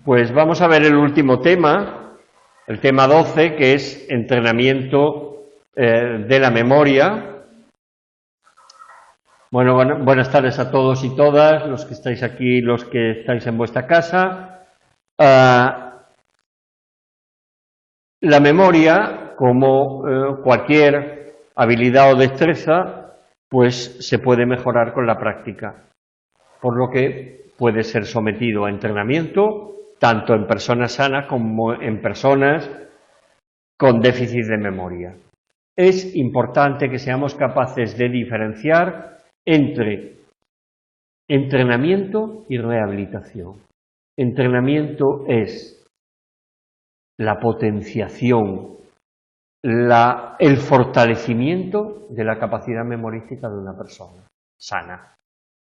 Pues vamos a ver el último tema, el tema 12, que es entrenamiento de la memoria. Bueno, buenas tardes a todos y todas, los que estáis aquí, los que estáis en vuestra casa. La memoria, como cualquier habilidad o destreza, pues se puede mejorar con la práctica, por lo que puede ser sometido a entrenamiento tanto en personas sanas como en personas con déficit de memoria. Es importante que seamos capaces de diferenciar entre entrenamiento y rehabilitación. Entrenamiento es la potenciación, el fortalecimiento de la capacidad memorística de una persona sana.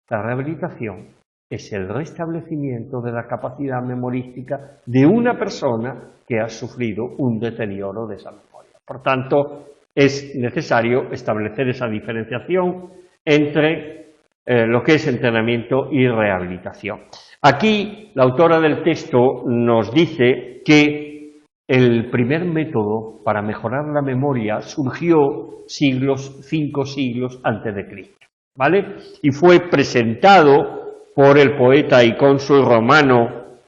La rehabilitación es el restablecimiento de la capacidad memorística de una persona que ha sufrido un deterioro de esa memoria. Por tanto, es necesario establecer esa diferenciación entre lo que es entrenamiento y rehabilitación. Aquí, la autora del texto nos dice que el primer método para mejorar la memoria surgió 5 siglos antes de Cristo, ¿vale? Y fue presentado por el poeta y cónsul romano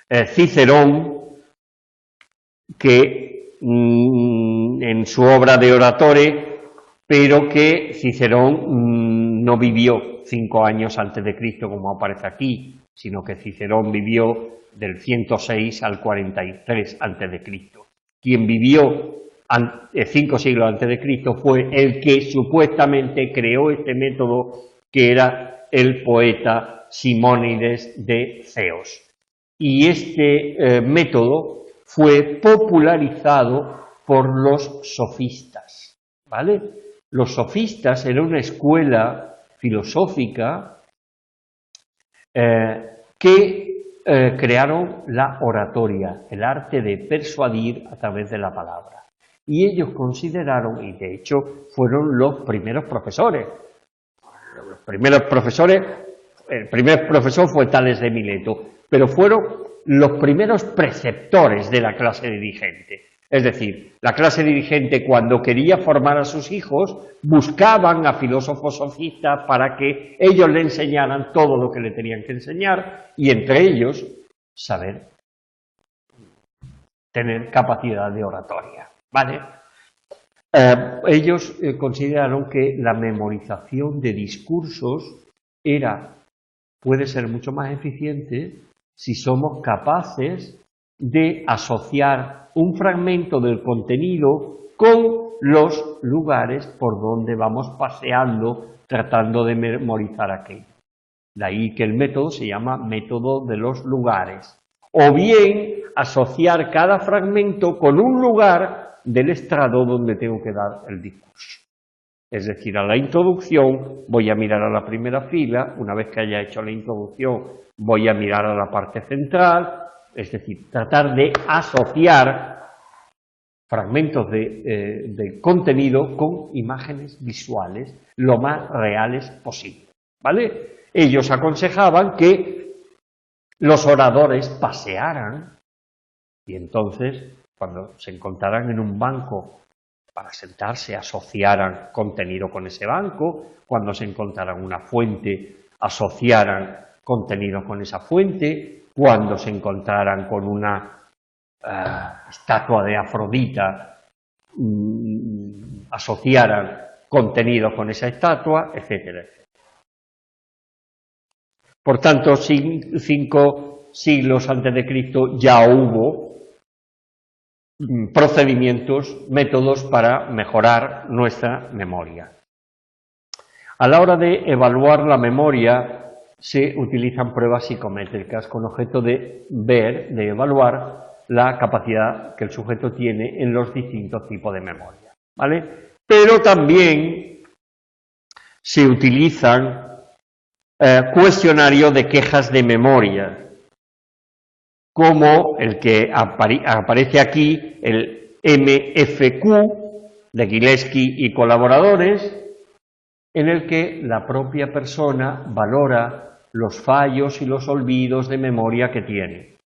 Cicerón, que en su obra de Oratore, pero que Cicerón no vivió 5 años antes de Cristo como aparece aquí, sino que Cicerón vivió del 106 al 43 antes de Cristo. Quien vivió 5 siglos antes de Cristo fue el que supuestamente creó este método, que era el poeta Simónides de Ceos. Y este método fue popularizado por los sofistas, ¿vale? Los sofistas eran una escuela filosófica que crearon la oratoria, el arte de persuadir a través de la palabra. Y ellos consideraron, y de hecho fueron los primeros profesores, el primer profesor fue Tales de Mileto, pero fueron los primeros preceptores de la clase dirigente. Es decir, la clase dirigente, cuando quería formar a sus hijos, buscaban a filósofos sofistas para que ellos le enseñaran todo lo que le tenían que enseñar, y entre ellos, saber tener capacidad de oratoria, ¿vale? Ellos consideraron que la memorización de discursos puede ser mucho más eficiente si somos capaces de asociar un fragmento del contenido con los lugares por donde vamos paseando tratando de memorizar aquello. De ahí que el método se llama método de los lugares. O bien asociar cada fragmento con un lugar del estrado donde tengo que dar el discurso. Es decir, a la introducción voy a mirar a la primera fila, una vez que haya hecho la introducción voy a mirar a la parte central, es decir, tratar de asociar fragmentos de contenido con imágenes visuales lo más reales posible, ¿vale? Ellos aconsejaban que los oradores pasearan y entonces, cuando se encontraran en un banco para sentarse, asociaran contenido con ese banco, cuando se encontraran una fuente, asociaran contenido con esa fuente, cuando se encontraran con una estatua de Afrodita, asociaran contenido con esa estatua, etcétera, etcétera. Por tanto, 5 siglos antes de Cristo ya hubo procedimientos, métodos para mejorar nuestra memoria. A la hora de evaluar la memoria se utilizan pruebas psicométricas con objeto de evaluar la capacidad que el sujeto tiene en los distintos tipos de memoria, ¿vale? Pero también se utilizan cuestionarios de quejas de memoria, como el que aparece aquí, el MFQ de Gillespie y colaboradores, en el que la propia persona valora los fallos y los olvidos de memoria que tiene.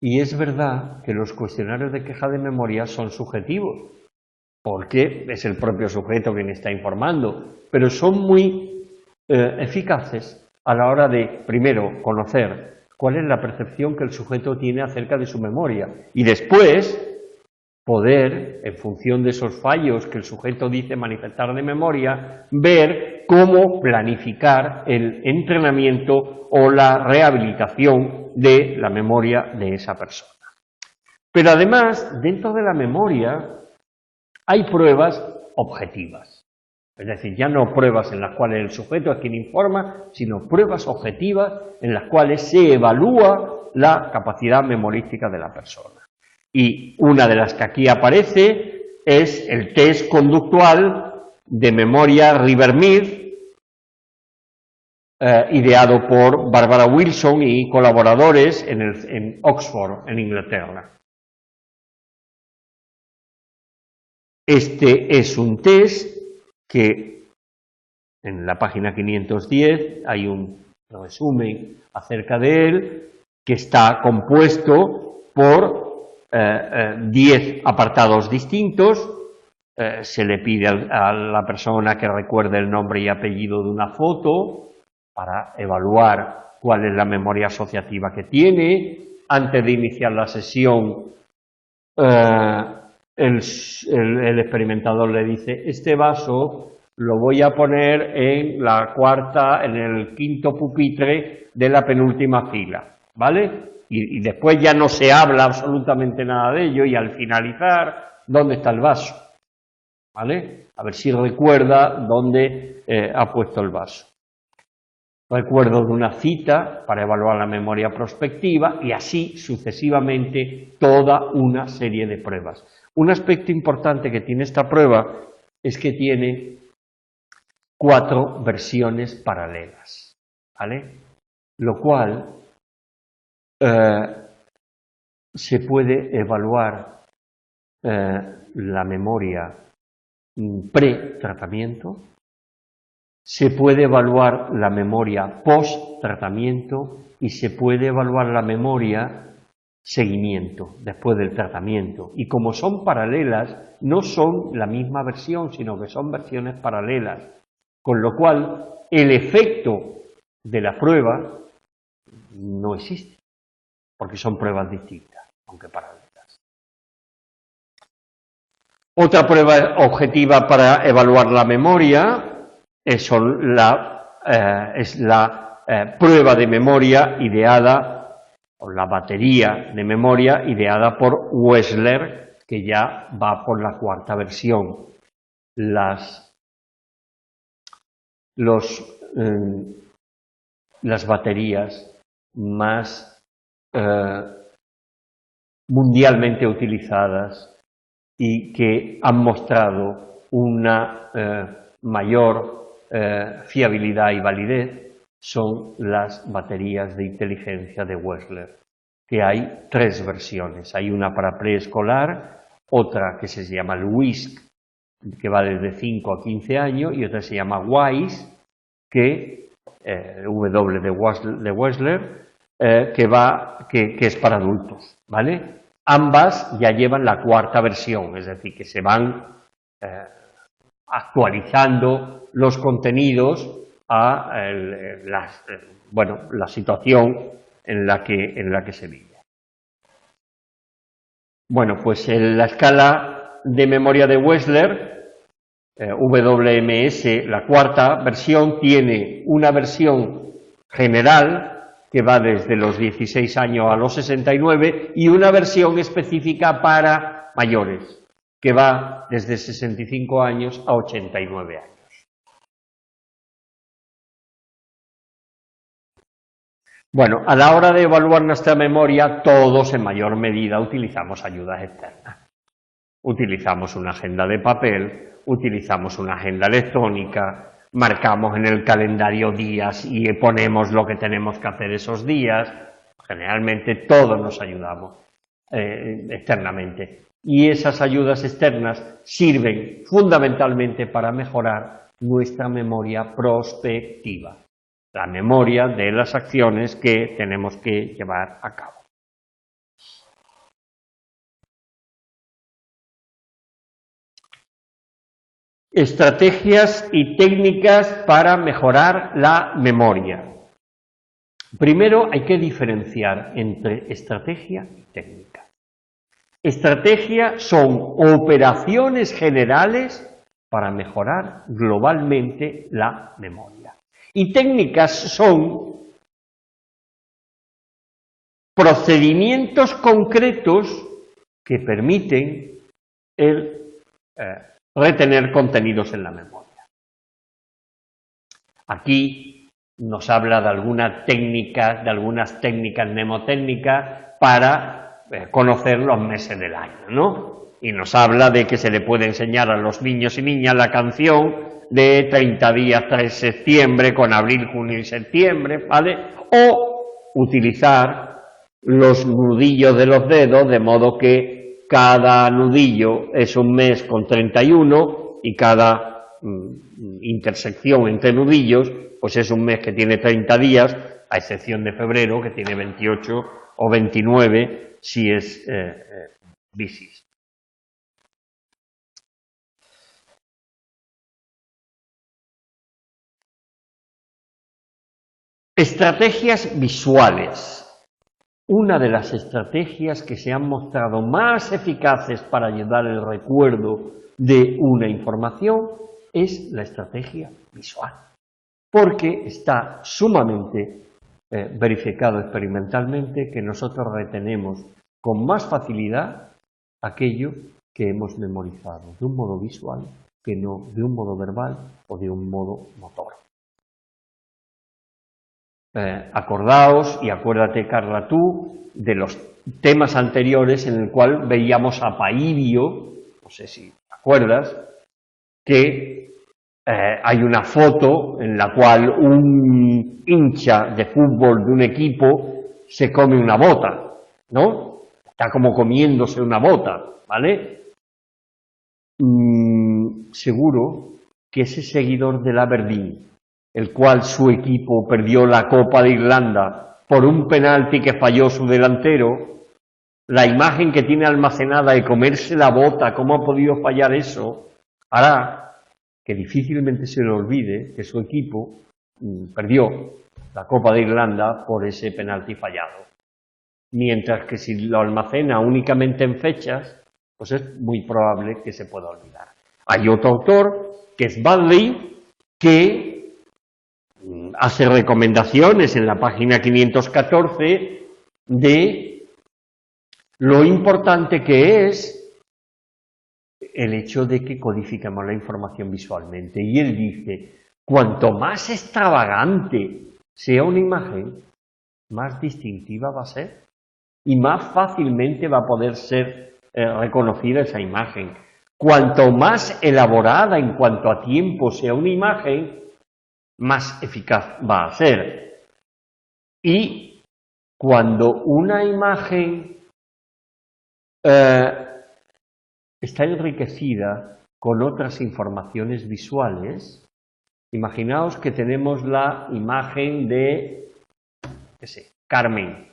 Y es verdad que los cuestionarios de queja de memoria son subjetivos, porque es el propio sujeto quien está informando, pero son muy eficaces a la hora de, primero, conocer cuál es la percepción que el sujeto tiene acerca de su memoria y después poder, en función de esos fallos que el sujeto dice manifestar de memoria, ver cómo planificar el entrenamiento o la rehabilitación de la memoria de esa persona. Pero además, dentro de la memoria hay pruebas objetivas. Es decir, ya no pruebas en las cuales el sujeto es quien informa, sino pruebas objetivas en las cuales se evalúa la capacidad memorística de la persona. Y una de las que aquí aparece es el test conductual de memoria River-Mead, ideado por Barbara Wilson y colaboradores en Oxford, en Inglaterra. Este es un test que en la página 510 hay un resumen acerca de él, que está compuesto por 10 apartados distintos. Se le pide a la persona que recuerde el nombre y apellido de una foto para evaluar cuál es la memoria asociativa que tiene. Antes de iniciar la sesión, el experimentador le dice: este vaso lo voy a poner en el quinto pupitre de la penúltima fila, ¿vale? Y después ya no se habla absolutamente nada de ello, y al finalizar, ¿dónde está el vaso? ¿Vale? A ver si recuerda dónde ha puesto el vaso. Recuerdo de una cita para evaluar la memoria prospectiva, y así sucesivamente toda una serie de pruebas. Un aspecto importante que tiene esta prueba es que tiene 4 versiones paralelas, ¿vale? Lo cual se puede evaluar la memoria pre-tratamiento, se puede evaluar la memoria post-tratamiento y se puede evaluar la memoria seguimiento después del tratamiento. Y como son paralelas, no son la misma versión, sino que son versiones paralelas, con lo cual el efecto de la prueba no existe, porque son pruebas distintas, aunque paralelas. Otra prueba objetiva para evaluar la memoria es la prueba de memoria ideada, o la batería de memoria ideada por Wechsler, que ya va por la 4ª versión. Las baterías más mundialmente utilizadas y que han mostrado una mayor fiabilidad y validez son las baterías de inteligencia de Wechsler, que hay 3 versiones. Hay una para preescolar, otra que se llama el WISC, que va desde 5 a 15 años, y otra se llama WISE, que W de Wechsler, que es para adultos, ¿vale? Ambas ya llevan la 4ª versión, es decir, que se van actualizando los contenidos a la situación en la que se vive. Bueno, pues en la escala de memoria de Wechsler, WMS, la 4ª versión, tiene una versión general que va desde los 16 años a los 69 y una versión específica para mayores, que va desde 65 años a 89 años. Bueno, a la hora de evaluar nuestra memoria, todos en mayor medida utilizamos ayudas externas. Utilizamos una agenda de papel, utilizamos una agenda electrónica, marcamos en el calendario días y ponemos lo que tenemos que hacer esos días. Generalmente todos nos ayudamos externamente. Y esas ayudas externas sirven fundamentalmente para mejorar nuestra memoria prospectiva, la memoria de las acciones que tenemos que llevar a cabo. Estrategias y técnicas para mejorar la memoria. Primero hay que diferenciar entre estrategia y técnica. Estrategia son operaciones generales para mejorar globalmente la memoria. Y técnicas son procedimientos concretos que permiten retener contenidos en la memoria. Aquí nos habla de algunas técnicas mnemotécnicas para conocer los meses del año, ¿no? Y nos habla de que se le puede enseñar a los niños y niñas la canción de 30 días tras septiembre con abril, junio y septiembre, ¿vale? O utilizar los nudillos de los dedos, de modo que cada nudillo es un mes con 31 y cada intersección entre nudillos pues es un mes que tiene 30 días, a excepción de febrero, que tiene 28 o 29 si es bisis. Estrategias visuales. Una de las estrategias que se han mostrado más eficaces para ayudar el recuerdo de una información es la estrategia visual, porque está sumamente verificado experimentalmente que nosotros retenemos con más facilidad aquello que hemos memorizado de un modo visual que no de un modo verbal o de un modo motor. Acordaos y acuérdate, Carla, tú, de los temas anteriores en el cual veíamos a Paídio, no sé si te acuerdas, que hay una foto en la cual un hincha de fútbol de un equipo se come una bota, ¿no? Está como comiéndose una bota, ¿vale? Seguro que ese seguidor del Aberdeen, el cual su equipo perdió la Copa de Irlanda por un penalti que falló su delantero, la imagen que tiene almacenada de comerse la bota, cómo ha podido fallar eso, hará que difícilmente se le olvide que su equipo perdió la Copa de Irlanda por ese penalti fallado. Mientras que si lo almacena únicamente en fechas, pues es muy probable que se pueda olvidar. Hay otro autor, que es Badley, que hace recomendaciones en la página 514 de lo importante que es el hecho de que codifiquemos la información visualmente. Y él dice, cuanto más extravagante sea una imagen, más distintiva va a ser y más fácilmente va a poder ser reconocida esa imagen. Cuanto más elaborada en cuanto a tiempo sea una imagen, más eficaz va a ser. Y cuando una imagen está enriquecida con otras informaciones visuales, imaginaos que tenemos la imagen de, qué sé, Carmen,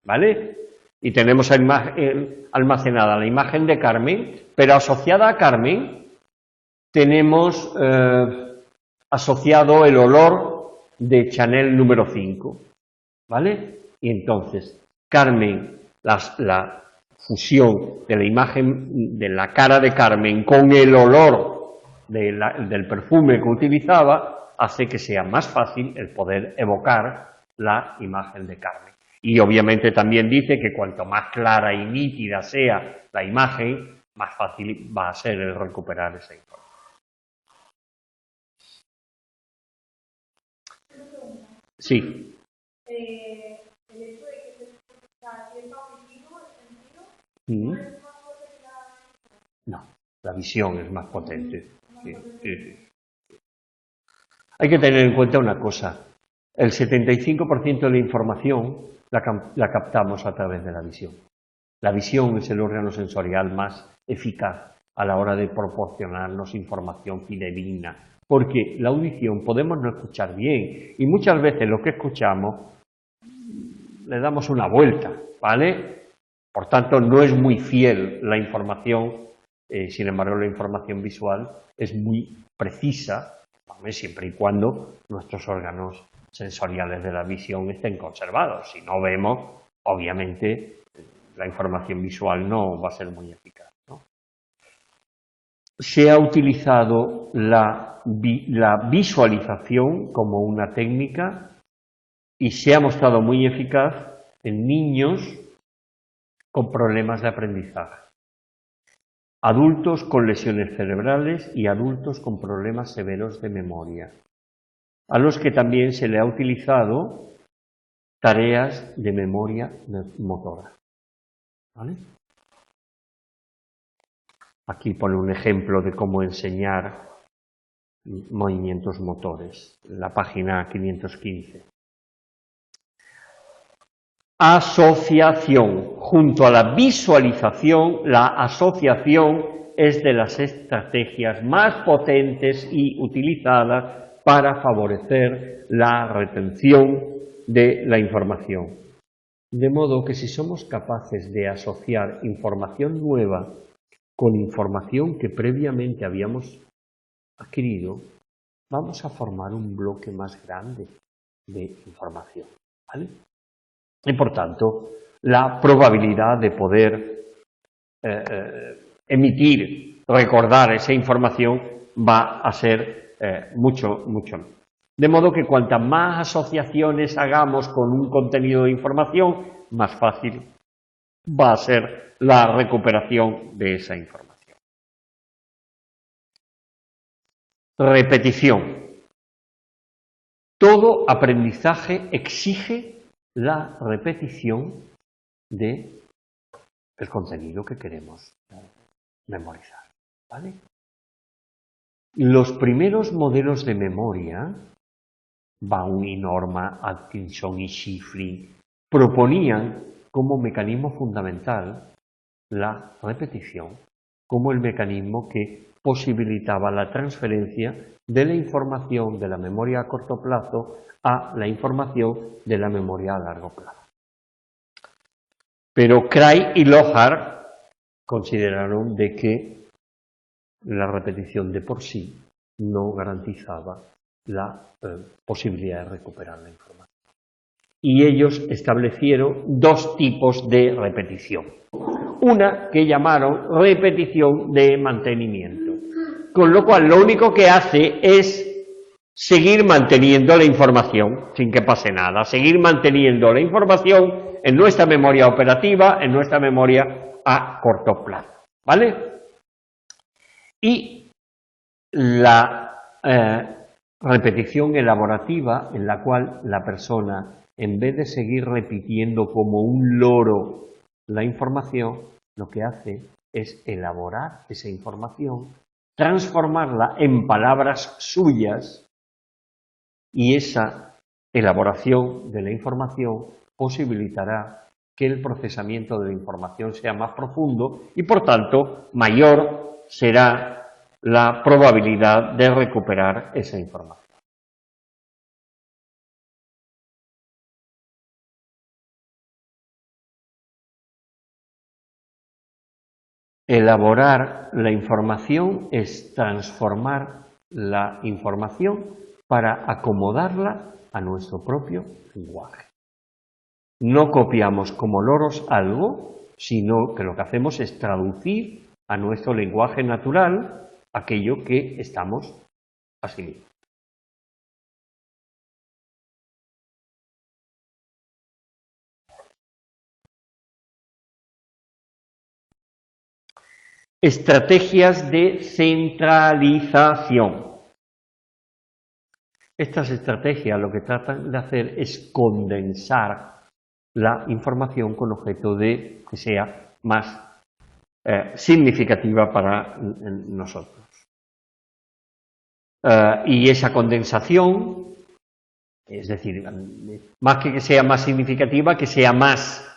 ¿vale? Y tenemos almacenada la imagen de Carmen, pero asociada a Carmen tenemos asociado el olor de Chanel número 5, ¿vale? Y entonces, Carmen, la fusión de la imagen de la cara de Carmen con el olor del perfume que utilizaba hace que sea más fácil el poder evocar la imagen de Carmen. Y obviamente también dice que cuanto más clara y nítida sea la imagen, más fácil va a ser el recuperar esa información. Sí. El hecho de que se auditivo, el sentido, ¿no es más potente que la... No, la visión es más potente. Sí. Hay que tener en cuenta una cosa. El 75% de la información la captamos a través de la visión. La visión es el órgano sensorial más eficaz a la hora de proporcionarnos información fidedigna. Porque la audición podemos no escuchar bien y muchas veces lo que escuchamos le damos una vuelta, ¿vale? Por tanto, no es muy fiel la información Sin embargo, la información visual es muy precisa, siempre y cuando nuestros órganos sensoriales de la visión estén conservados. Si no vemos, obviamente, la información visual no va a ser muy eficaz, ¿no? Se ha utilizado la visualización como una técnica y se ha mostrado muy eficaz en niños con problemas de aprendizaje, adultos con lesiones cerebrales y adultos con problemas severos de memoria, a los que también se le ha utilizado tareas de memoria motora. ¿Vale? Aquí pone un ejemplo de cómo enseñar movimientos motores, en la página 515. Asociación. Junto a la visualización, la asociación es de las estrategias más potentes y utilizadas para favorecer la retención de la información. De modo que si somos capaces de asociar información nueva con información que previamente habíamos adquirido, vamos a formar un bloque más grande de información, ¿vale? Y por tanto, la probabilidad de poder emitir, recordar esa información va a ser mucho menor. De modo que cuantas más asociaciones hagamos con un contenido de información, más fácil va a ser la recuperación de esa información. Repetición. Todo aprendizaje exige la repetición del contenido que queremos memorizar, ¿vale? Los primeros modelos de memoria, Bowen y Norma, Atkinson y Shiffrin, proponían como mecanismo fundamental la repetición, como el mecanismo que posibilitaba la transferencia de la información de la memoria a corto plazo a la información de la memoria a largo plazo. Pero Cray y Lohar consideraron de que la repetición de por sí no garantizaba la posibilidad de recuperar la información. Y ellos establecieron dos tipos de repetición. Una que llamaron repetición de mantenimiento, con lo cual lo único que hace es seguir manteniendo la información sin que pase nada, seguir manteniendo la información en nuestra memoria operativa, en nuestra memoria a corto plazo, ¿vale? Y la repetición elaborativa, en la cual la persona, en vez de seguir repitiendo como un loro la información, lo que hace es elaborar esa información, transformarla en palabras suyas, y esa elaboración de la información posibilitará que el procesamiento de la información sea más profundo y, por tanto, mayor será la probabilidad de recuperar esa información. Elaborar la información es transformar la información para acomodarla a nuestro propio lenguaje. No copiamos como loros algo, sino que lo que hacemos es traducir a nuestro lenguaje natural aquello que estamos asimilando. Estrategias de centralización. Estas estrategias lo que tratan de hacer es condensar la información con objeto de que sea más significativa para nosotros. Y esa condensación, es decir, más que sea más significativa, que sea más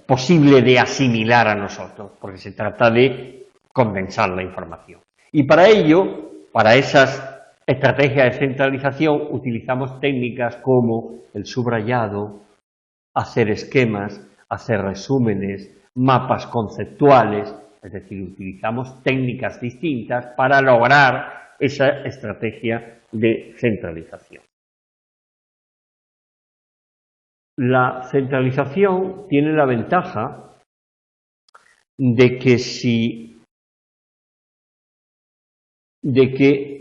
posible de asimilar a nosotros, porque se trata de condensar la información. Y para ello, para esas estrategias de centralización, utilizamos técnicas como el subrayado, hacer esquemas, hacer resúmenes, mapas conceptuales, Es decir, utilizamos técnicas distintas para lograr esa estrategia de centralización. La centralización tiene la ventaja de que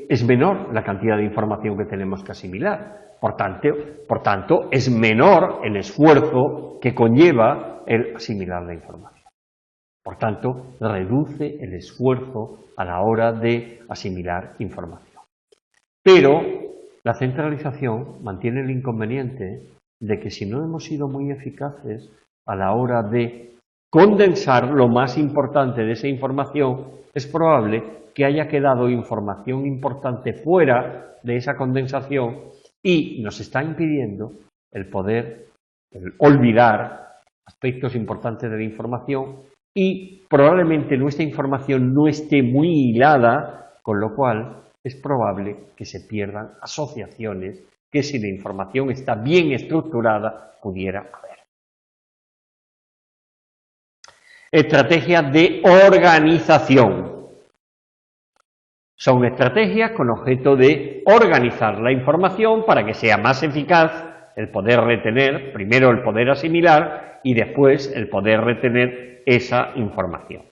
es menor la cantidad de información que tenemos que asimilar. Por tanto, es menor el esfuerzo que conlleva el asimilar la información. Por tanto, reduce el esfuerzo a la hora de asimilar información. Pero la centralización mantiene el inconveniente de que si no hemos sido muy eficaces a la hora de condensar lo más importante de esa información, es probable que haya quedado información importante fuera de esa condensación y nos está impidiendo el poder olvidar aspectos importantes de la información y probablemente nuestra información no esté muy hilada, con lo cual es probable que se pierdan asociaciones que si la información está bien estructurada pudiera haber. Estrategias de organización. Son estrategias con objeto de organizar la información para que sea más eficaz el poder retener, primero el poder asimilar y después el poder retener esa información.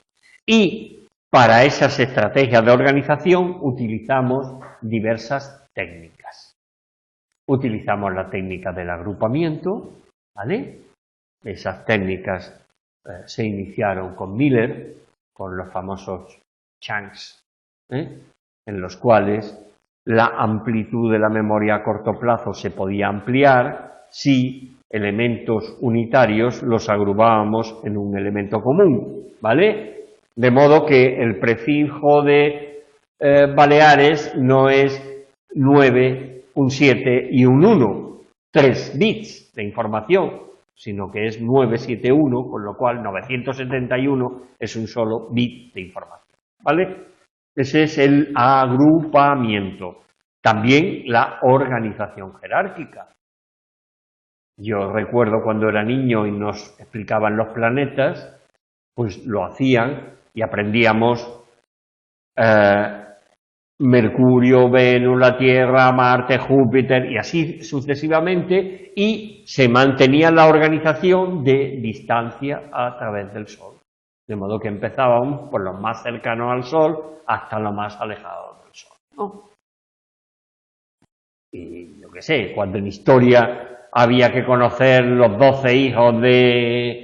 Y para esas estrategias de organización utilizamos diversas técnicas. Utilizamos la técnica del agrupamiento, ¿vale? Esas técnicas se iniciaron con Miller, con los famosos chunks, en los cuales la amplitud de la memoria a corto plazo se podía ampliar si elementos unitarios los agrupábamos en un elemento común, ¿vale? De modo que el prefijo de Baleares no es 9, un 7 y un 1, 3 bits de información, sino que es 971, con lo cual 971 es un solo bit de información, ¿vale? Ese es el agrupamiento. También la organización jerárquica. Yo recuerdo cuando era niño y nos explicaban los planetas, pues lo hacían y aprendíamos Mercurio, Venus, la Tierra, Marte, Júpiter y así sucesivamente, y se mantenía la organización de distancia a través del Sol. De modo que empezábamos por los más cercanos al Sol hasta los más alejados del Sol, ¿no? Y yo qué sé, cuando en historia había que conocer los 12 hijos de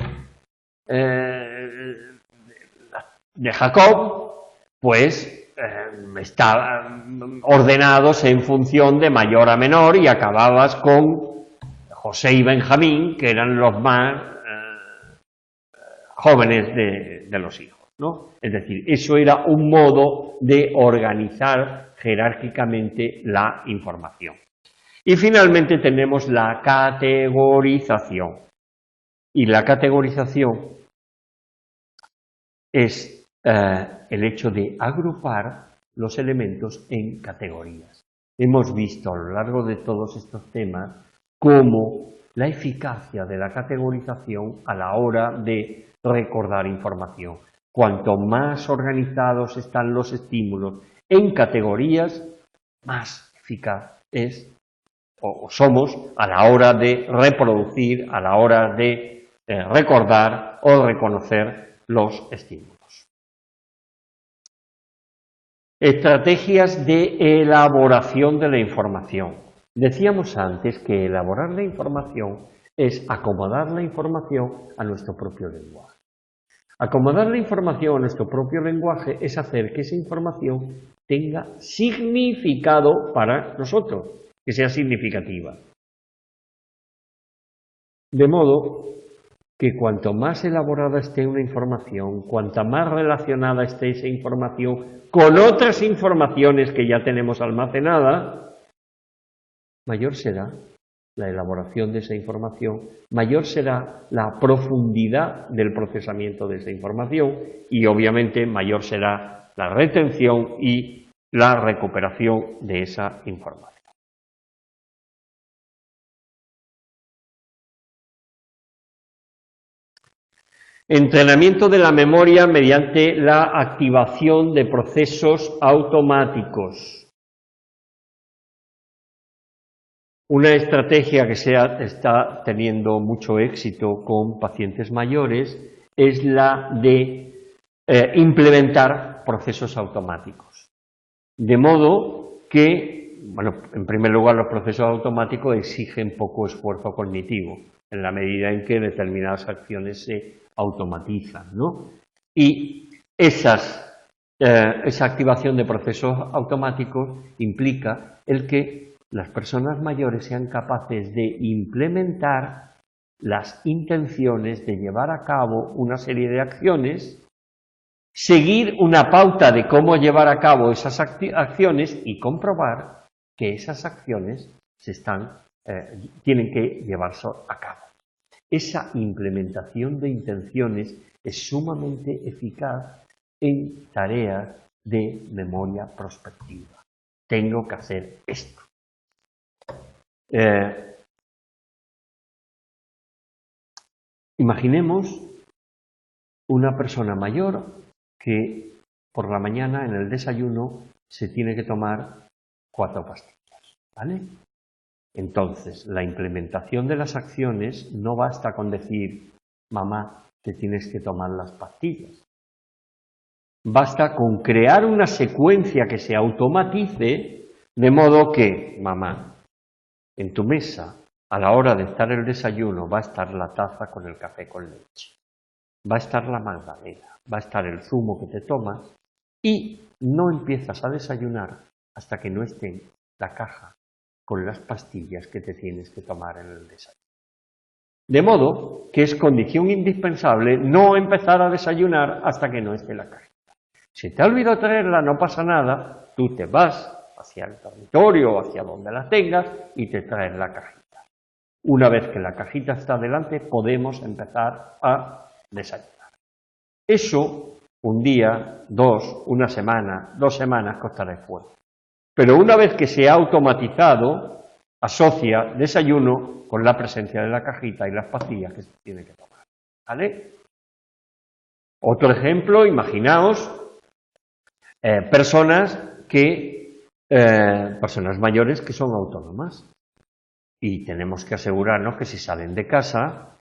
Jacob, pues estaban ordenados en función de mayor a menor y acababas con José y Benjamín, que eran los más jóvenes de los hijos, ¿no? Es decir, eso era un modo de organizar jerárquicamente la información. Y finalmente tenemos la categorización. Y la categorización es el hecho de agrupar los elementos en categorías. Hemos visto a lo largo de todos estos temas cómo la eficacia de la categorización a la hora de recordar información. Cuanto más organizados están los estímulos en categorías, más eficaz es o somos a la hora de reproducir, a la hora de recordar o reconocer los estímulos. Estrategias de elaboración de la información. Decíamos antes que elaborar la información es acomodar la información a nuestro propio lenguaje. Acomodar la información a nuestro propio lenguaje es hacer que esa información tenga significado para nosotros, que sea significativa. De modo que cuanto más elaborada esté una información, cuanta más relacionada esté esa información con otras informaciones que ya tenemos almacenadas, mayor será la elaboración de esa información, mayor será la profundidad del procesamiento de esa información y obviamente mayor será la retención y la recuperación de esa información. Entrenamiento de la memoria mediante la activación de procesos automáticos. Una estrategia que está teniendo mucho éxito con pacientes mayores es la de implementar procesos automáticos. De modo que, bueno, en primer lugar, los procesos automáticos exigen poco esfuerzo cognitivo, en la medida en que determinadas acciones se automatizan, ¿no? Y esa activación de procesos automáticos implica el que las personas mayores sean capaces de implementar las intenciones de llevar a cabo una serie de acciones, seguir una pauta de cómo llevar a cabo esas acciones y comprobar que esas acciones tienen que llevarse a cabo. Esa implementación de intenciones es sumamente eficaz en tareas de memoria prospectiva. Tengo que hacer esto. Imaginemos una persona mayor que por la mañana en el desayuno se tiene que tomar 4 pastillas, ¿vale? Entonces, la implementación de las acciones no basta con decir, mamá, te tienes que tomar las pastillas. Basta con crear una secuencia que se automatice, de modo que, mamá, en tu mesa, a la hora de estar el desayuno, va a estar la taza con el café con leche, va a estar la magdalena, va a estar el zumo que te tomas y no empiezas a desayunar hasta que no esté la caja con las pastillas que te tienes que tomar en el desayuno. De modo que es condición indispensable no empezar a desayunar hasta que no esté la cajita. Si te ha olvidado traerla, no pasa nada, tú te vas hacia el dormitorio o hacia donde la tengas y te traes la cajita. Una vez que la cajita está delante, podemos empezar a desayunar. Eso, un día, 2, una semana, 2 semanas costará esfuerzo. Pero una vez que se ha automatizado, asocia desayuno con la presencia de la cajita y las pastillas que se tiene que tomar. ¿Vale? Otro ejemplo, imaginaos personas mayores que son autónomas y tenemos que asegurarnos que si salen de casa,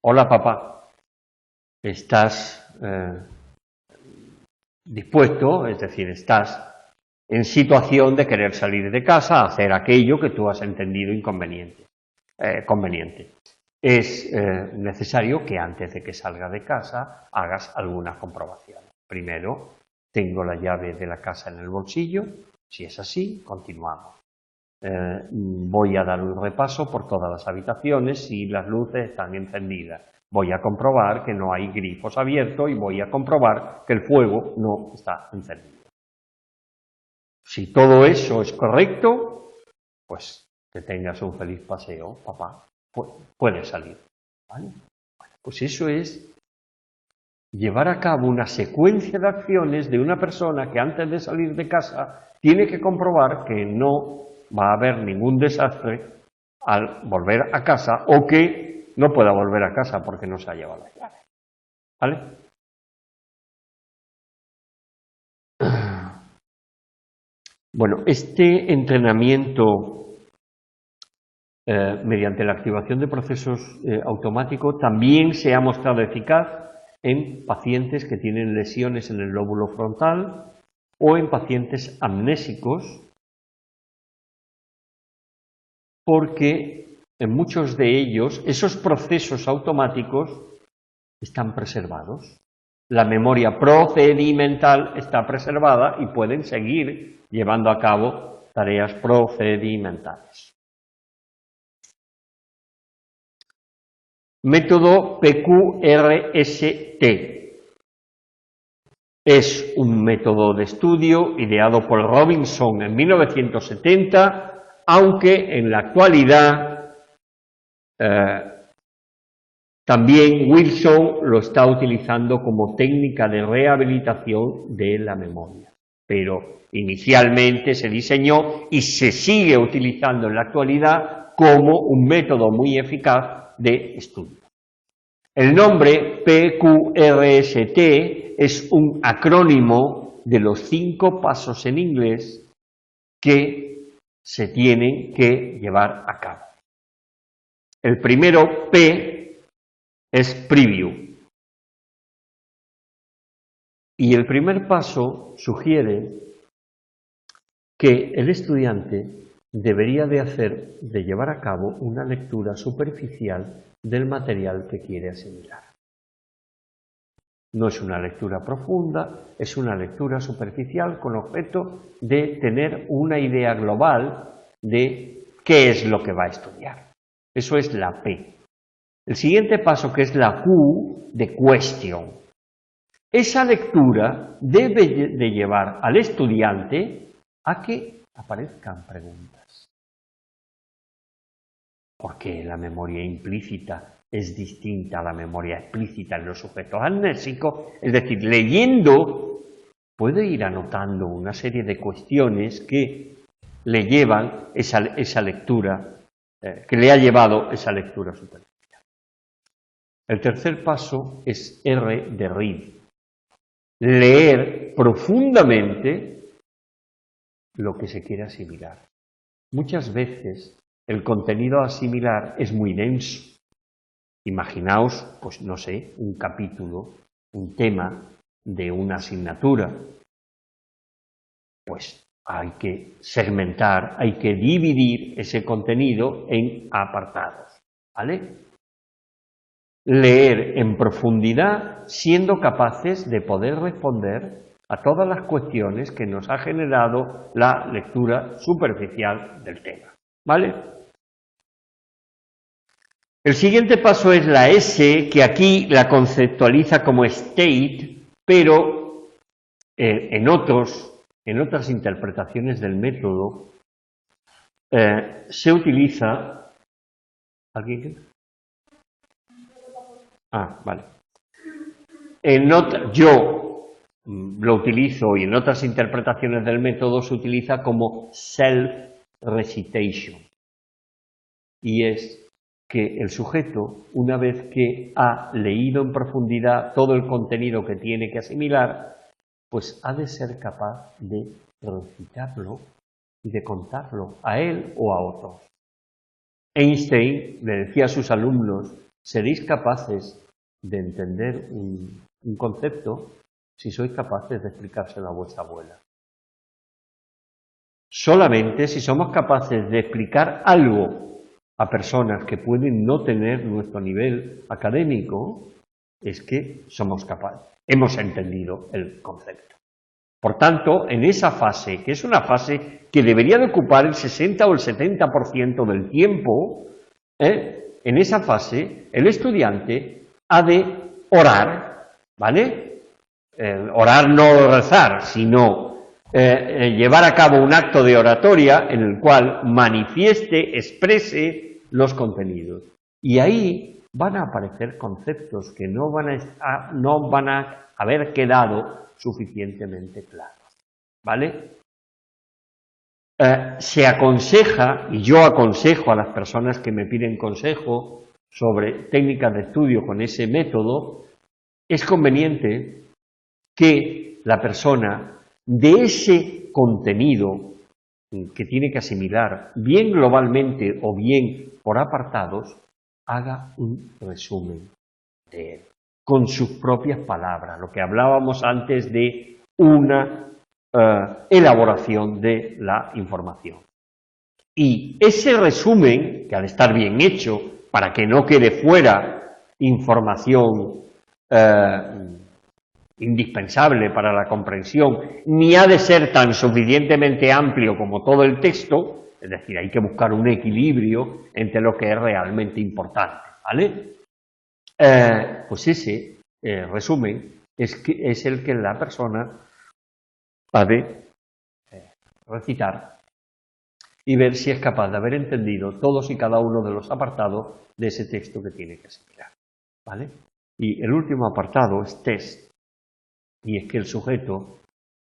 hola papá, estás dispuesto, es decir, estás en situación de querer salir de casa a hacer aquello que tú has entendido conveniente. Es necesario que antes de que salga de casa hagas algunas comprobaciones. Primero, tengo la llave de la casa en el bolsillo. Si es así, continuamos. Voy a dar un repaso por todas las habitaciones si las luces están encendidas. Voy a comprobar que no hay grifos abiertos y voy a comprobar que el fuego no está encendido. Si todo eso es correcto, pues que tengas un feliz paseo, papá, puedes salir. ¿Vale? Bueno, pues eso es llevar a cabo una secuencia de acciones de una persona que antes de salir de casa tiene que comprobar que no va a haber ningún desastre al volver a casa o que no pueda volver a casa porque no se ha llevado la llave. ¿Vale? Bueno, este entrenamiento mediante la activación de procesos automáticos también se ha mostrado eficaz en pacientes que tienen lesiones en el lóbulo frontal o en pacientes amnésicos, porque en muchos de ellos esos procesos automáticos están preservados. La memoria procedimental está preservada y pueden seguir llevando a cabo tareas procedimentales. Método PQRST. Es un método de estudio ideado por Robinson en 1970, aunque en la actualidad también Wilson lo está utilizando como técnica de rehabilitación de la memoria. Pero inicialmente se diseñó y se sigue utilizando en la actualidad como un método muy eficaz de estudio. El nombre PQRST es un acrónimo de los 5 pasos en inglés que se tienen que llevar a cabo. El primero, P, es preview. Y el primer paso sugiere que el estudiante debería de llevar a cabo una lectura superficial del material que quiere asimilar. No es una lectura profunda, es una lectura superficial con objeto de tener una idea global de qué es lo que va a estudiar. Eso es la P. El siguiente paso, que es la Q, de question. Esa lectura debe de llevar al estudiante a que aparezcan preguntas. Porque la memoria implícita es distinta a la memoria explícita en los sujetos amnésicos, es decir, leyendo puede ir anotando una serie de cuestiones que le llevan esa lectura, que le ha llevado esa lectura superficial. El tercer paso es R de read. Leer profundamente lo que se quiere asimilar. Muchas veces el contenido a asimilar es muy denso. Imaginaos, pues no sé, un capítulo, un tema de una asignatura. Pues hay que segmentar, hay que dividir ese contenido en apartados, ¿vale? Leer en profundidad, siendo capaces de poder responder a todas las cuestiones que nos ha generado la lectura superficial del tema, ¿vale? El siguiente paso es la S, que aquí la conceptualiza como state, pero en otras interpretaciones del método se utiliza... ¿Alguien? Ah, vale. Yo lo utilizo y en otras interpretaciones del método se utiliza como self-recitation. Y es que el sujeto, una vez que ha leído en profundidad todo el contenido que tiene que asimilar, pues ha de ser capaz de recitarlo y de contarlo a él o a otros. Einstein le decía a sus alumnos: seréis capaces de entender un concepto si sois capaces de explicárselo a vuestra abuela. Solamente si somos capaces de explicar algo a personas que pueden no tener nuestro nivel académico, es que somos capaces, hemos entendido el concepto. Por tanto, en esa fase, que es una fase que debería de ocupar el 60 o el 70% del tiempo, en esa fase el estudiante ha de orar, ¿vale? Orar no rezar, sino llevar a cabo un acto de oratoria en el cual manifieste, exprese los contenidos. Y ahí van a aparecer conceptos que no van a haber quedado suficientemente claros, ¿vale? Se aconseja, y yo aconsejo a las personas que me piden consejo sobre técnicas de estudio con ese método, es conveniente que la persona de ese contenido que tiene que asimilar, bien globalmente o bien por apartados, haga un resumen de él, con sus propias palabras, lo que hablábamos antes de una elaboración de la información. Y ese resumen, que ha de estar bien hecho para que no quede fuera información indispensable para la comprensión, ni ha de ser tan suficientemente amplio como todo el texto, es decir, hay que buscar un equilibrio entre lo que es realmente importante, ¿vale? Pues ese resumen es el que la persona ha de recitar y ver si es capaz de haber entendido todos y cada uno de los apartados de ese texto que tiene que asimilar, ¿vale? Y el último apartado es test. Y es que el sujeto,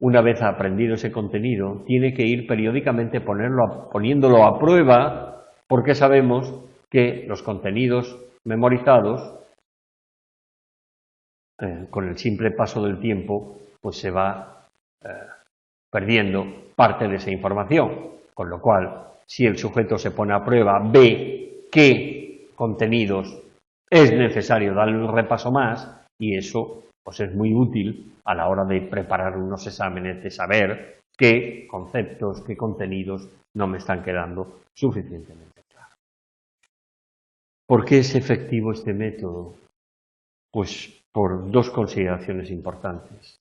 una vez aprendido ese contenido, tiene que ir periódicamente poniéndolo a prueba, porque sabemos que los contenidos memorizados con el simple paso del tiempo, pues se va perdiendo parte de esa información. Con lo cual, si el sujeto se pone a prueba, ve qué contenidos es necesario darle un repaso más, y eso pues es muy útil a la hora de preparar unos exámenes, de saber qué conceptos, qué contenidos no me están quedando suficientemente claros. ¿Por qué es efectivo este método? Pues por dos consideraciones importantes.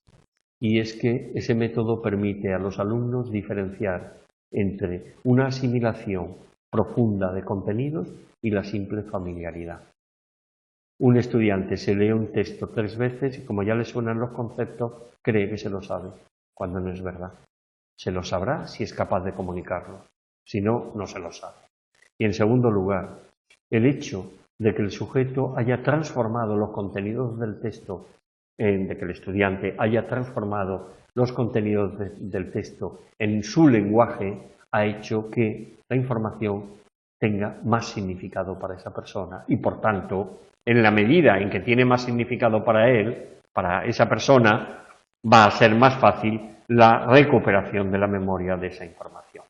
Y es que ese método permite a los alumnos diferenciar entre una asimilación profunda de contenidos y la simple familiaridad. Un estudiante se lee un texto 3 veces y como ya le suenan los conceptos, cree que se lo sabe, cuando no es verdad. Se lo sabrá si es capaz de comunicarlo, si no, no se lo sabe. Y en segundo lugar, el hecho de que el sujeto haya transformado los contenidos del texto, de que el estudiante haya transformado los contenidos del texto en su lenguaje, ha hecho que la información tenga más significado para esa persona y, por tanto, en la medida en que tiene más significado para él, para esa persona, va a ser más fácil la recuperación de la memoria de esa información.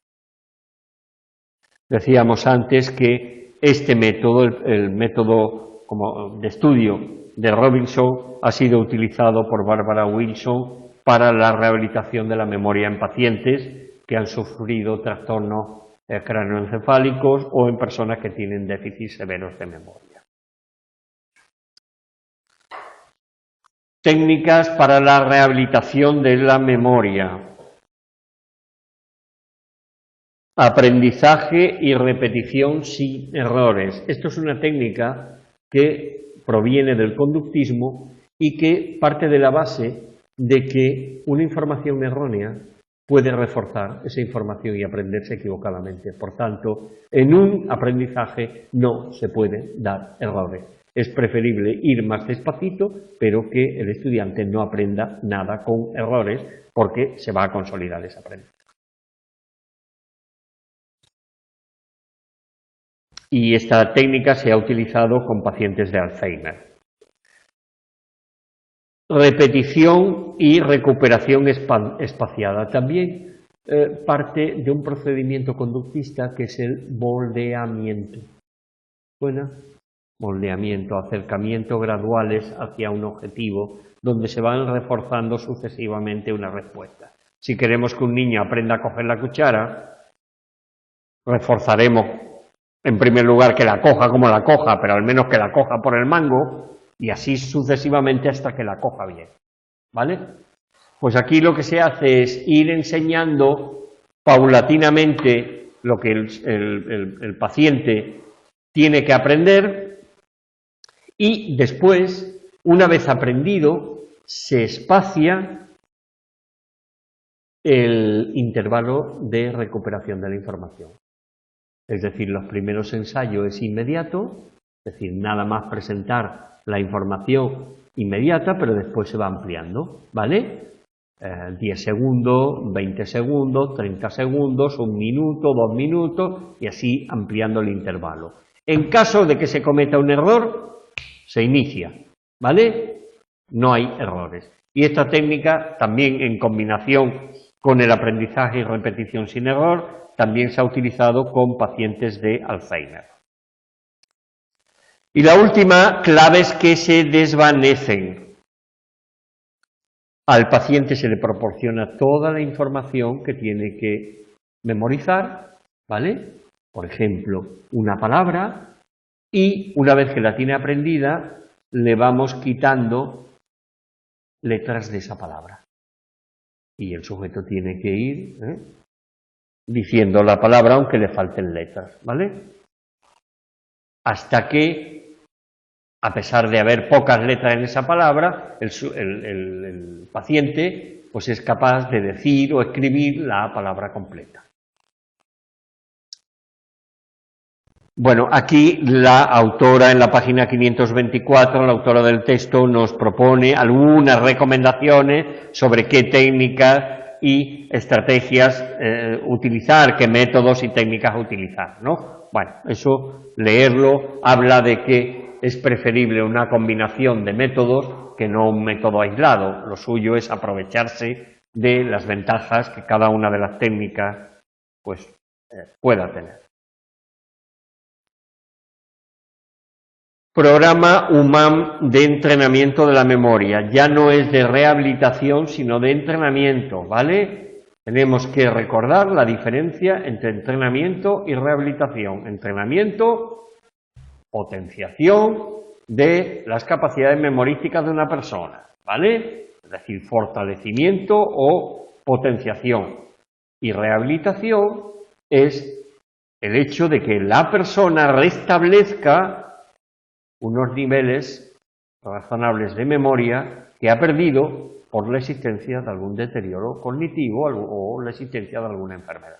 Decíamos antes que este método, el método de estudio de Robinson, ha sido utilizado por Barbara Wilson para la rehabilitación de la memoria en pacientes que han sufrido trastornos cráneoencefálicos o en personas que tienen déficits severos de memoria. Técnicas para la rehabilitación de la memoria. Aprendizaje y repetición sin errores. Esto es una técnica que proviene del conductismo y que parte de la base de que una información errónea puede reforzar esa información y aprenderse equivocadamente. Por tanto, en un aprendizaje no se pueden dar errores. Es preferible ir más despacito, pero que el estudiante no aprenda nada con errores, porque se va a consolidar ese aprendizaje. Y esta técnica se ha utilizado con pacientes de Alzheimer. Repetición y recuperación espaciada. También parte de un procedimiento conductista que es el moldeamiento. Bueno, moldeamiento, acercamiento graduales hacia un objetivo, donde se van reforzando sucesivamente una respuesta. Si queremos que un niño aprenda a coger la cuchara, reforzaremos en primer lugar que la coja como la coja, pero al menos que la coja por el mango, y así sucesivamente hasta que la coja bien, ¿vale? Pues aquí lo que se hace es ir enseñando paulatinamente lo que el paciente tiene que aprender y después, una vez aprendido, se espacia el intervalo de recuperación de la información. Es decir, los primeros ensayos es inmediato, es decir, nada más presentar la información inmediata, pero después se va ampliando, ¿vale? 10 segundos, 20 segundos, 30 segundos, 1 minuto, 2 minutos, y así ampliando el intervalo. En caso de que se cometa un error, se inicia, ¿vale? No hay errores. Y esta técnica, también en combinación con el aprendizaje y repetición sin error, también se ha utilizado con pacientes de Alzheimer. Y la última, claves que se desvanecen. Al paciente se le proporciona toda la información que tiene que memorizar, ¿vale? Por ejemplo, una palabra, y una vez que la tiene aprendida, le vamos quitando letras de esa palabra. Y el sujeto tiene que ir diciendo la palabra aunque le falten letras, ¿vale? Hasta que, a pesar de haber pocas letras en esa palabra, el paciente pues es capaz de decir o escribir la palabra completa. Bueno, aquí la autora en la página 524, la autora del texto, nos propone algunas recomendaciones sobre qué técnicas y estrategias utilizar, qué métodos y técnicas utilizar, ¿no? Bueno, eso, leerlo, habla de que es preferible una combinación de métodos que no un método aislado. Lo suyo es aprovecharse de las ventajas que cada una de las técnicas pues, pueda tener. Programa UMAM de entrenamiento de la memoria. Ya no es de rehabilitación, sino de entrenamiento, ¿vale? Tenemos que recordar la diferencia entre entrenamiento y rehabilitación. Entrenamiento, potenciación de las capacidades memorísticas de una persona, ¿vale? Es decir, fortalecimiento o potenciación. Y rehabilitación es el hecho de que la persona restablezca unos niveles razonables de memoria que ha perdido por la existencia de algún deterioro cognitivo o la existencia de alguna enfermedad.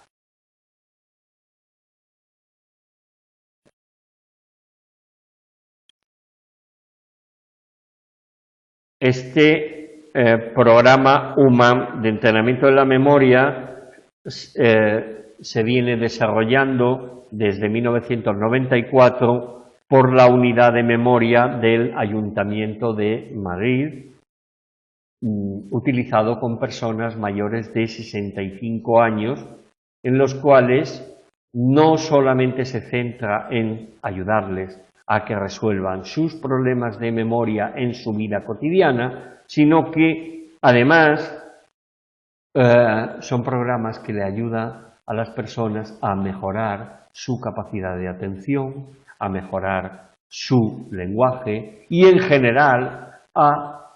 Este programa UMAM de entrenamiento de la memoria se viene desarrollando desde 1994 por la unidad de memoria del Ayuntamiento de Madrid, utilizado con personas mayores de 65 años, en los cuales no solamente se centra en ayudarles a que resuelvan sus problemas de memoria en su vida cotidiana, sino que además son programas que le ayudan a las personas a mejorar su capacidad de atención, a mejorar su lenguaje y en general a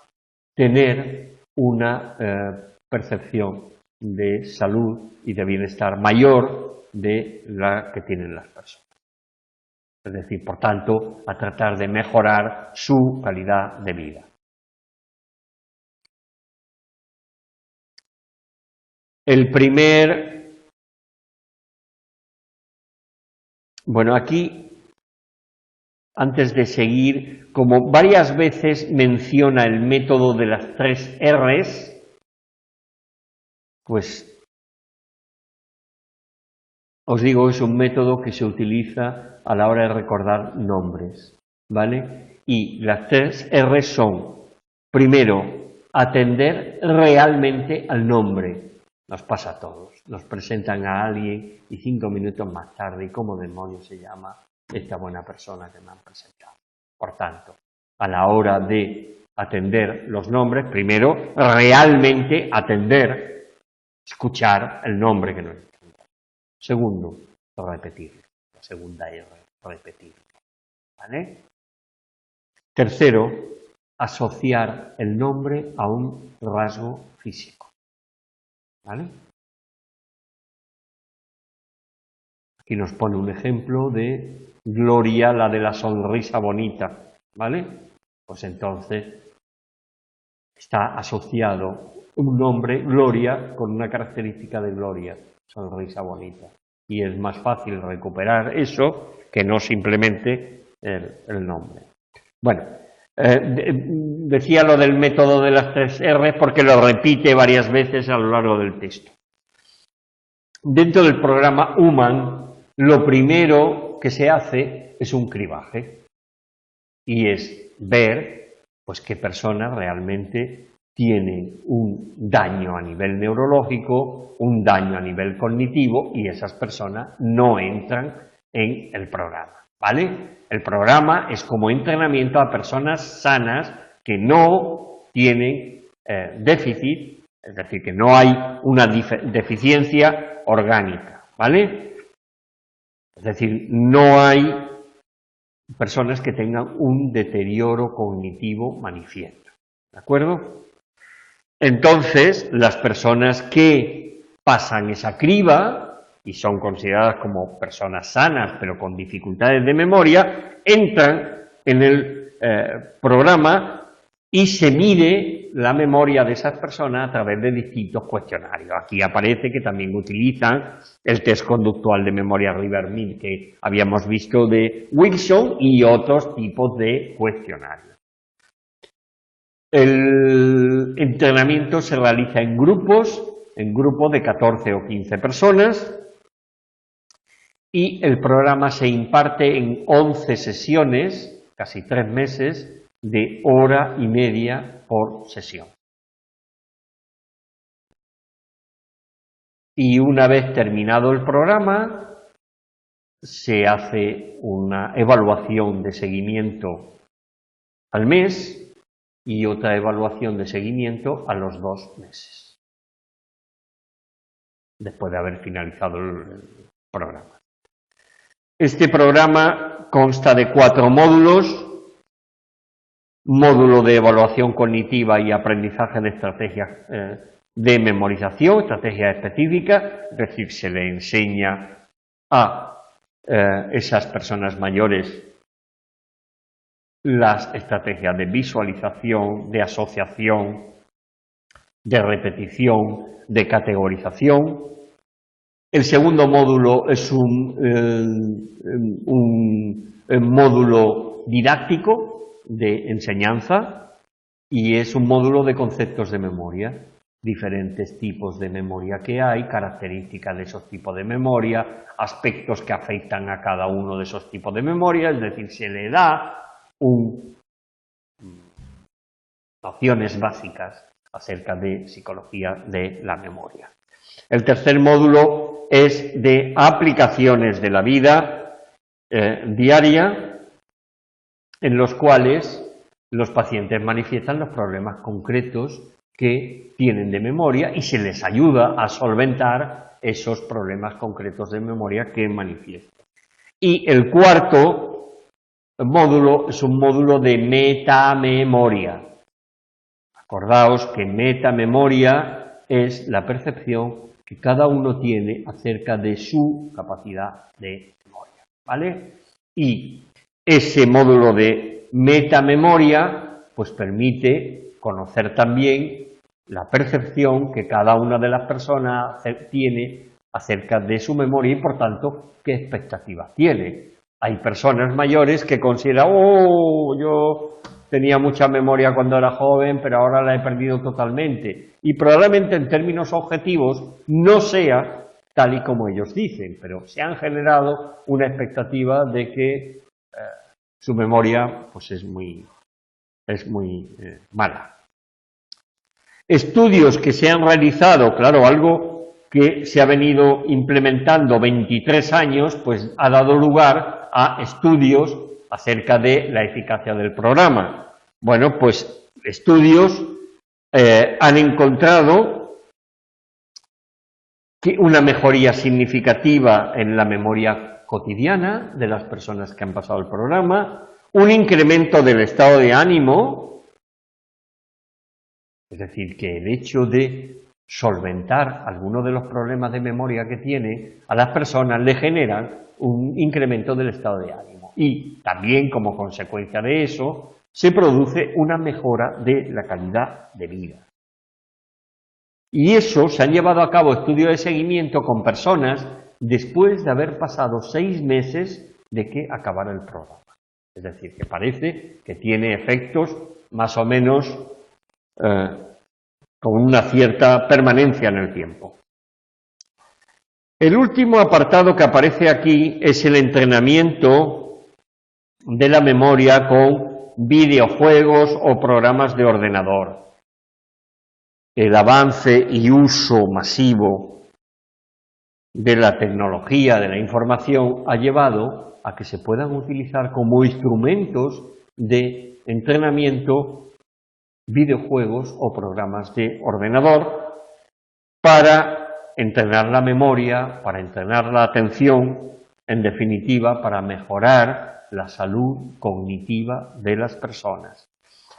tener una percepción de salud y de bienestar mayor de la que tienen las personas. Es decir, por tanto, a tratar de mejorar su calidad de vida. Bueno, aquí, antes de seguir, como varias veces menciona el método de las 3 R's, pues os digo, es un método que se utiliza a la hora de recordar nombres, ¿vale? Y las 3 R's son, primero, atender realmente al nombre. Nos pasa a todos. Nos presentan a alguien y 5 minutos más tarde, ¿y cómo demonios se llama esta buena persona que me han presentado? Por tanto, a la hora de atender los nombres, primero, realmente atender, escuchar el nombre que nos está. Segundo, repetirlo. La segunda R, repetirlo. ¿Vale? Tercero, asociar el nombre a un rasgo físico. ¿Vale? Aquí nos pone un ejemplo de Gloria, la de la sonrisa bonita. ¿Vale? Pues entonces está asociado un nombre, Gloria, con una característica de Gloria, sonrisa bonita. Y es más fácil recuperar eso que no simplemente el nombre. Bueno, decía lo del método de las 3 R's porque lo repite varias veces a lo largo del texto. Dentro del programa UMAM, lo primero que se hace es un cribaje y es ver pues, qué personas realmente tienen un daño a nivel neurológico, un daño a nivel cognitivo y esas personas no entran en el programa, ¿vale? El programa es como entrenamiento a personas sanas que no tienen déficit, es decir, que no hay una deficiencia orgánica, ¿vale? Es decir, no hay personas que tengan un deterioro cognitivo manifiesto, ¿de acuerdo? Entonces, las personas que pasan esa criba y son consideradas como personas sanas pero con dificultades de memoria, entran en el programa y se mide la memoria de esas personas a través de distintos cuestionarios. Aquí aparece que también utilizan el test conductual de memoria River-Mills que habíamos visto de Wilson y otros tipos de cuestionarios. El entrenamiento se realiza en grupos de 14 o 15 personas y el programa se imparte en 11 sesiones, casi 3 meses, de hora y media por sesión. Y una vez terminado el programa, se hace una evaluación de seguimiento al mes y otra evaluación de seguimiento a los 2 meses, después de haber finalizado el programa. Este programa consta de 4 módulos: módulo de evaluación cognitiva y aprendizaje de estrategias de memorización, estrategias específicas, es decir, se le enseña a esas personas mayores las estrategias de visualización, de asociación, de repetición, de categorización. El segundo módulo es un módulo didáctico de enseñanza y es un módulo de conceptos de memoria, diferentes tipos de memoria que hay, características de esos tipos de memoria, aspectos que afectan a cada uno de esos tipos de memoria, es decir, se le da nociones básicas acerca de psicología de la memoria. El tercer módulo es de aplicaciones de la vida diaria, en los cuales los pacientes manifiestan los problemas concretos que tienen de memoria y se les ayuda a solventar esos problemas concretos de memoria que manifiestan. Y el cuarto módulo es un módulo de metamemoria. Acordaos que metamemoria es la percepción que cada uno tiene acerca de su capacidad de memoria, ¿vale? Y ese módulo de metamemoria pues permite conocer también la percepción que cada una de las personas tiene acerca de su memoria y, por tanto, qué expectativas tiene. Hay personas mayores que consideran, yo tenía mucha memoria cuando era joven, pero ahora la he perdido totalmente. Y probablemente en términos objetivos no sea tal y como ellos dicen, pero se han generado una expectativa de que su memoria pues es muy mala. Estudios que se han realizado, claro, algo que se ha venido implementando 23 años, pues ha dado lugar a estudios acerca de la eficacia del programa. Bueno, pues estudios han encontrado que una mejoría significativa en la memoria cotidiana de las personas que han pasado el programa, un incremento del estado de ánimo. Es decir, que el hecho de solventar algunos de los problemas de memoria que tiene a las personas le generan un incremento del estado de ánimo. Y también, como consecuencia de eso, se produce una mejora de la calidad de vida. Y eso se han llevado a cabo estudios de seguimiento con personas después de haber pasado 6 meses de que acabara el programa. Es decir, que parece que tiene efectos más o menos con una cierta permanencia en el tiempo. El último apartado que aparece aquí es el entrenamiento de la memoria con videojuegos o programas de ordenador. El avance y uso masivo de la tecnología de la información ha llevado a que se puedan utilizar como instrumentos de entrenamiento videojuegos o programas de ordenador para entrenar la memoria, para entrenar la atención, en definitiva, para mejorar la salud cognitiva de las personas.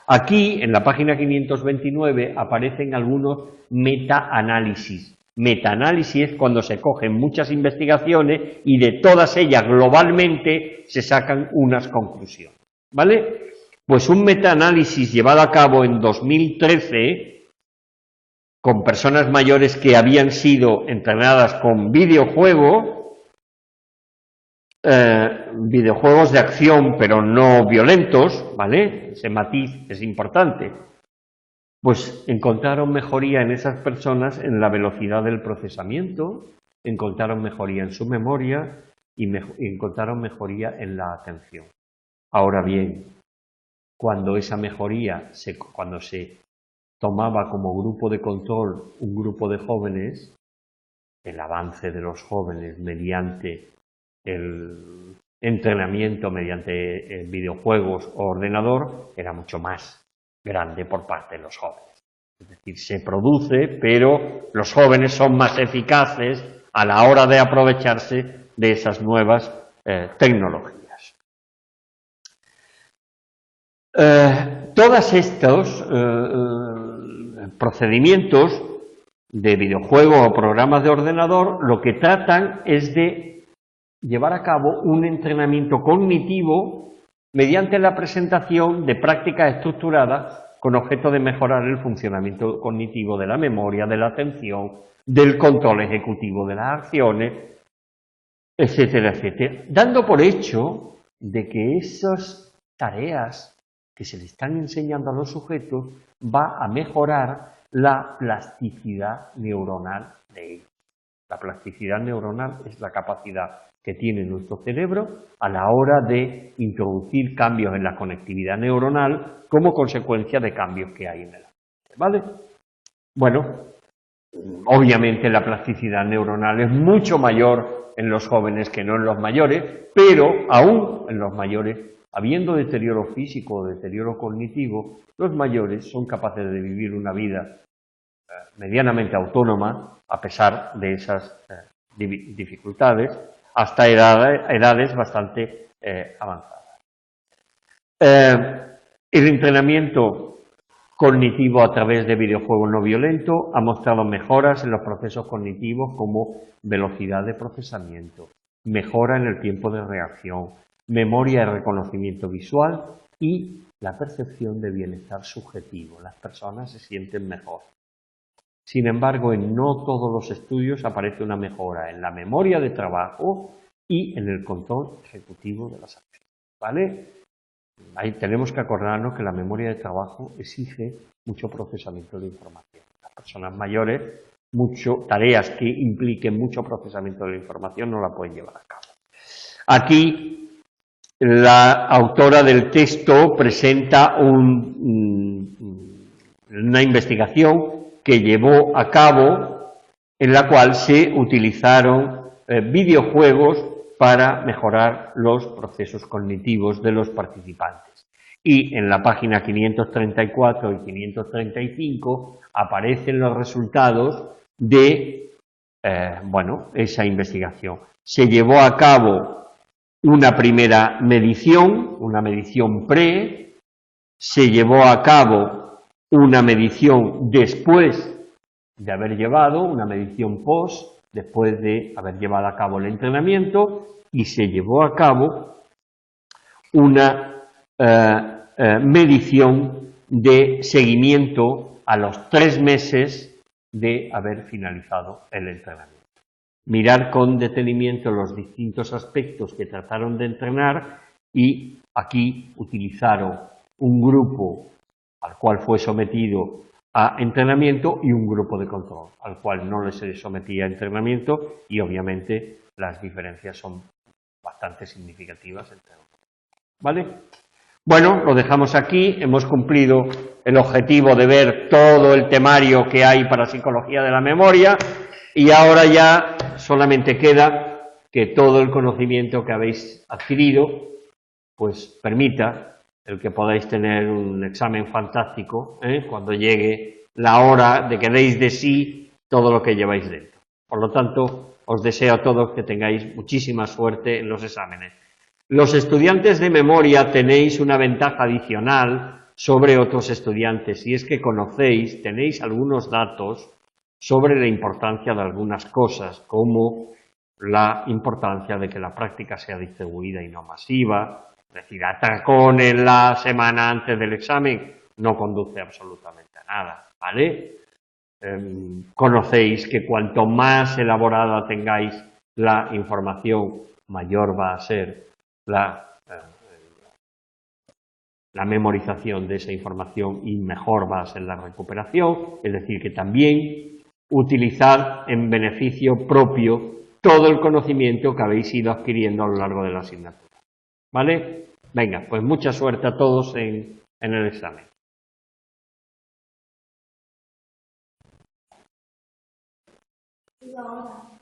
Aquí, en la página 529, aparecen algunos metaanálisis. Metaanálisis es cuando se cogen muchas investigaciones y de todas ellas globalmente se sacan unas conclusiones, ¿vale? Pues un metaanálisis llevado a cabo en 2013 con personas mayores que habían sido entrenadas con videojuegos de acción pero no violentos, ¿vale? Ese matiz es importante. Pues encontraron mejoría en esas personas en la velocidad del procesamiento, encontraron mejoría en su memoria y encontraron mejoría en la atención. Ahora bien, cuando esa mejoría, cuando se tomaba como grupo de control un grupo de jóvenes, el avance de los jóvenes mediante el entrenamiento mediante videojuegos o ordenador era mucho más grande por parte de los jóvenes. Es decir, se produce, pero los jóvenes son más eficaces a la hora de aprovecharse de esas nuevas tecnologías. Todos estos procedimientos de videojuegos o programas de ordenador lo que tratan es de llevar a cabo un entrenamiento cognitivo mediante la presentación de prácticas estructuradas con objeto de mejorar el funcionamiento cognitivo de la memoria, de la atención, del control ejecutivo de las acciones, etcétera, etcétera, dando por hecho de que esas tareas que se le están enseñando a los sujetos va a mejorar la plasticidad neuronal de ellos. La plasticidad neuronal es la capacidad que tiene nuestro cerebro a la hora de introducir cambios en la conectividad neuronal como consecuencia de cambios que hay en el ambiente, ¿vale? Bueno, obviamente la plasticidad neuronal es mucho mayor en los jóvenes que no en los mayores, pero aún en los mayores, habiendo deterioro físico o deterioro cognitivo, los mayores son capaces de vivir una vida medianamente autónoma a pesar de esas dificultades, hasta edades bastante avanzadas. El entrenamiento cognitivo a través de videojuegos no violentos ha mostrado mejoras en los procesos cognitivos como velocidad de procesamiento, mejora en el tiempo de reacción, memoria y reconocimiento visual y la percepción de bienestar subjetivo. Las personas se sienten mejor. Sin embargo, en no todos los estudios aparece una mejora en la memoria de trabajo y en el control ejecutivo de las acciones, ¿vale? Ahí tenemos que acordarnos que la memoria de trabajo exige mucho procesamiento de información. Las personas mayores, tareas que impliquen mucho procesamiento de la información no la pueden llevar a cabo. Aquí la autora del texto presenta una investigación que llevó a cabo en la cual se utilizaron videojuegos para mejorar los procesos cognitivos de los participantes. Y en la página 534 y 535 aparecen los resultados de esa investigación. Se llevó a cabo una primera medición, una medición pre, se llevó a cabo una medición después de haber llevado, una medición post, después de haber llevado a cabo el entrenamiento, y se llevó a cabo una medición de seguimiento a los 3 meses de haber finalizado el entrenamiento. Mirar con detenimiento los distintos aspectos que trataron de entrenar y aquí utilizaron un grupo al cual fue sometido a entrenamiento y un grupo de control, al cual no se sometía a entrenamiento y obviamente las diferencias son bastante significativas entre los dos. ¿Vale? Bueno, lo dejamos aquí, hemos cumplido el objetivo de ver todo el temario que hay para psicología de la memoria y ahora ya solamente queda que todo el conocimiento que habéis adquirido pues permita el que podáis tener un examen fantástico cuando llegue la hora de que deis de sí todo lo que lleváis dentro. Por lo tanto, os deseo a todos que tengáis muchísima suerte en los exámenes. Los estudiantes de memoria tenéis una ventaja adicional sobre otros estudiantes y es que tenéis algunos datos sobre la importancia de algunas cosas, como la importancia de que la práctica sea distribuida y no masiva. Es decir, atracones la semana antes del examen no conduce absolutamente a nada, ¿vale? Conocéis que cuanto más elaborada tengáis la información, mayor va a ser la memorización de esa información y mejor va a ser la recuperación. Es decir, que también utilizad en beneficio propio todo el conocimiento que habéis ido adquiriendo a lo largo de la asignatura. ¿Vale? Venga, pues mucha suerte a todos en el examen. Y ahora.